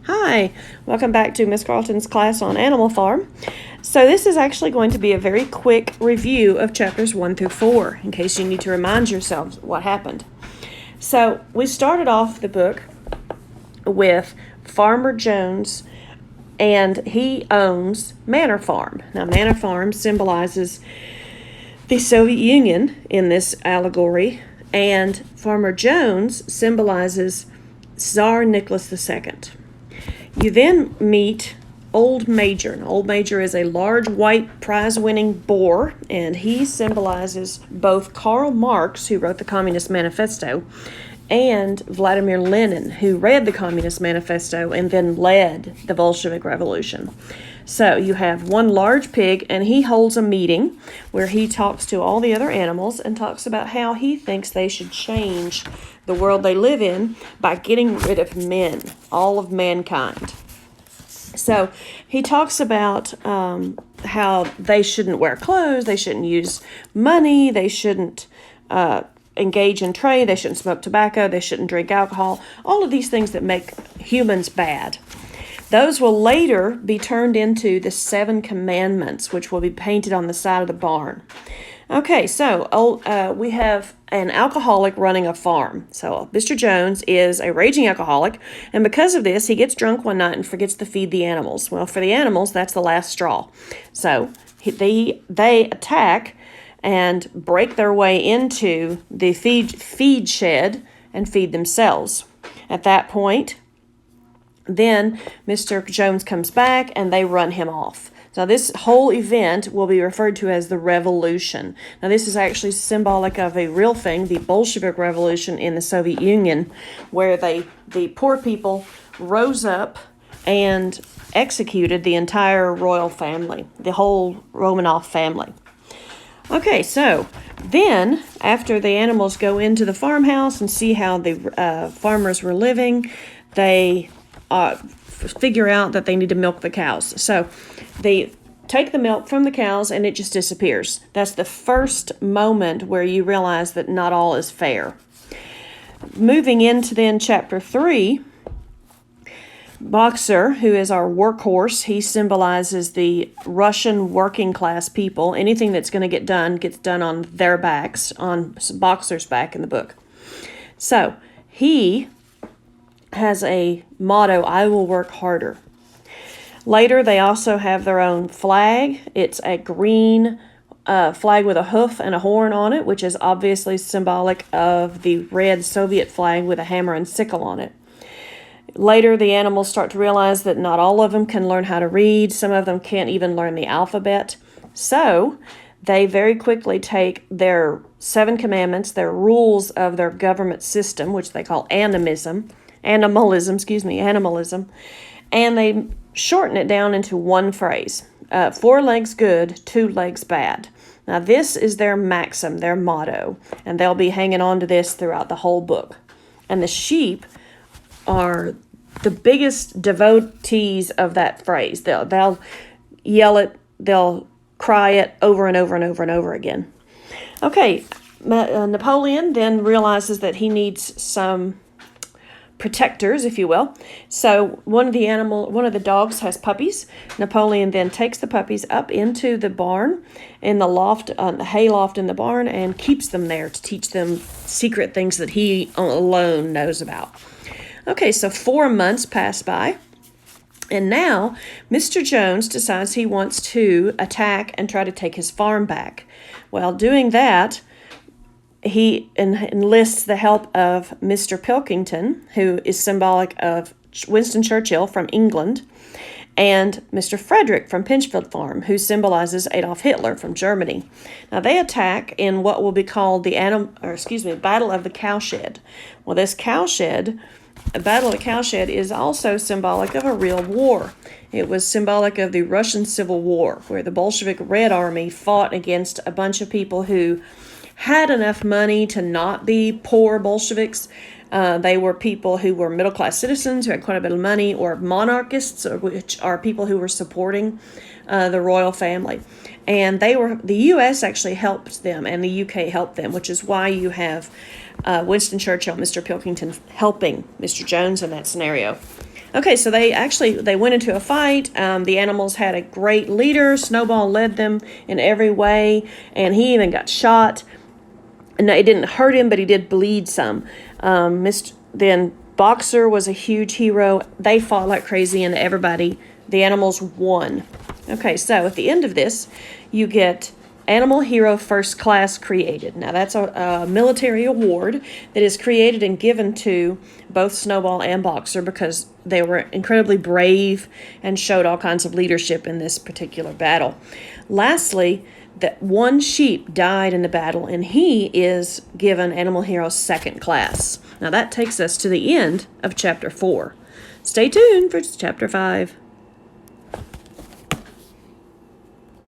Hi, welcome back to Miss Carlton's class on Animal Farm. So this is actually going to be a very quick review of chapters 1 through 4, in case you need to remind yourselves what happened. So we started off the book with Farmer Jones, and he owns Manor Farm. Now Manor Farm symbolizes the Soviet Union in this allegory, and Farmer Jones symbolizes Tsar Nicholas II. You then meet Old Major. And Old Major is a large white prize-winning boar, and he symbolizes both Karl Marx, who wrote the Communist Manifesto, and Vladimir Lenin, who read the Communist Manifesto and then led the Bolshevik Revolution. So you have one large pig, and he holds a meeting where he talks to all the other animals and talks about how he thinks they should change the world they live in by getting rid of men, all of mankind. So he talks about how they shouldn't wear clothes, they shouldn't use money, they shouldn't engage in trade, they shouldn't smoke tobacco, they shouldn't drink alcohol, all of these things that make humans bad. Those will later be turned into the 7 commandments, which will be painted on the side of the barn. Okay, so we have an alcoholic running a farm. So Mr. Jones is a raging alcoholic, and because of this, he gets drunk one night and forgets to feed the animals. Well, for the animals, that's the last straw. So they attack and break their way into the feed shed and feed themselves. At that point, then Mr. Jones comes back and they run him off. Now this whole event will be referred to as the Revolution. Now this is actually symbolic of a real thing, the Bolshevik Revolution in the Soviet Union, where the poor people rose up and executed the entire royal family, the whole Romanov family. Okay, so then after the animals go into the farmhouse and see how the farmers were living, they figure out that they need to milk the cows. So they take the milk from the cows and it just disappears. That's the first moment where you realize that not all is fair. Moving into then chapter 3, Boxer, who is our workhorse, he symbolizes the Russian working class people. Anything that's going to get done gets done on their backs, on Boxer's back in the book. So he has a motto, I will work harder. Later, they also have their own flag. It's a green flag with a hoof and a horn on it, which is obviously symbolic of the red Soviet flag with a hammer and sickle on it. Later, the animals start to realize that not all of them can learn how to read. Some of them can't even learn the alphabet. So they very quickly take their 7 commandments, their rules of their government system, which they call animalism, and they shorten it down into one phrase. 4 legs good, 2 legs bad. Now this is their maxim, their motto, and they'll be hanging on to this throughout the whole book. And the sheep are the biggest devotees of that phrase. They'll yell it, they'll cry it over and over and over and over again. Okay, Napoleon then realizes that he needs some protectors, if you will. So one of the dogs has puppies. Napoleon then takes the puppies up into the barn, in the loft, the hay loft in the barn, and keeps them there to teach them secret things that he alone knows about. Okay, so 4 months pass by, and now Mr. Jones decides he wants to attack and try to take his farm back. While doing that, he enlists the help of Mr. Pilkington, who is symbolic of Winston Churchill from England, and Mr. Frederick from Pinchfield Farm, who symbolizes Adolf Hitler from Germany. Now they attack in what will be called the Battle of the Cowshed. Well, this cowshed, the Battle of the Cowshed, is also symbolic of a real war. It was symbolic of the Russian Civil War, where the Bolshevik Red Army fought against a bunch of people who had enough money to not be poor Bolsheviks. They were people who were middle-class citizens who had quite a bit of money, or monarchists, which are people who were supporting the royal family. And the U.S. actually helped them, and the U.K. helped them, which is why you have Winston Churchill, Mr. Pilkington, helping Mr. Jones in that scenario. Okay, so they went into a fight. The animals had a great leader. Snowball led them in every way, and he even got shot. No, it didn't hurt him, but he did bleed some. Then Boxer was a huge hero. They fought like crazy, and the animals won. Okay, so at the end of this, you get Animal Hero First Class created. Now, that's a military award that is created and given to both Snowball and Boxer because they were incredibly brave and showed all kinds of leadership in this particular battle. Lastly, that one sheep died in the battle, and he is given Animal Hero Second Class. Now, that takes us to the end of Chapter 4. Stay tuned for Chapter 5.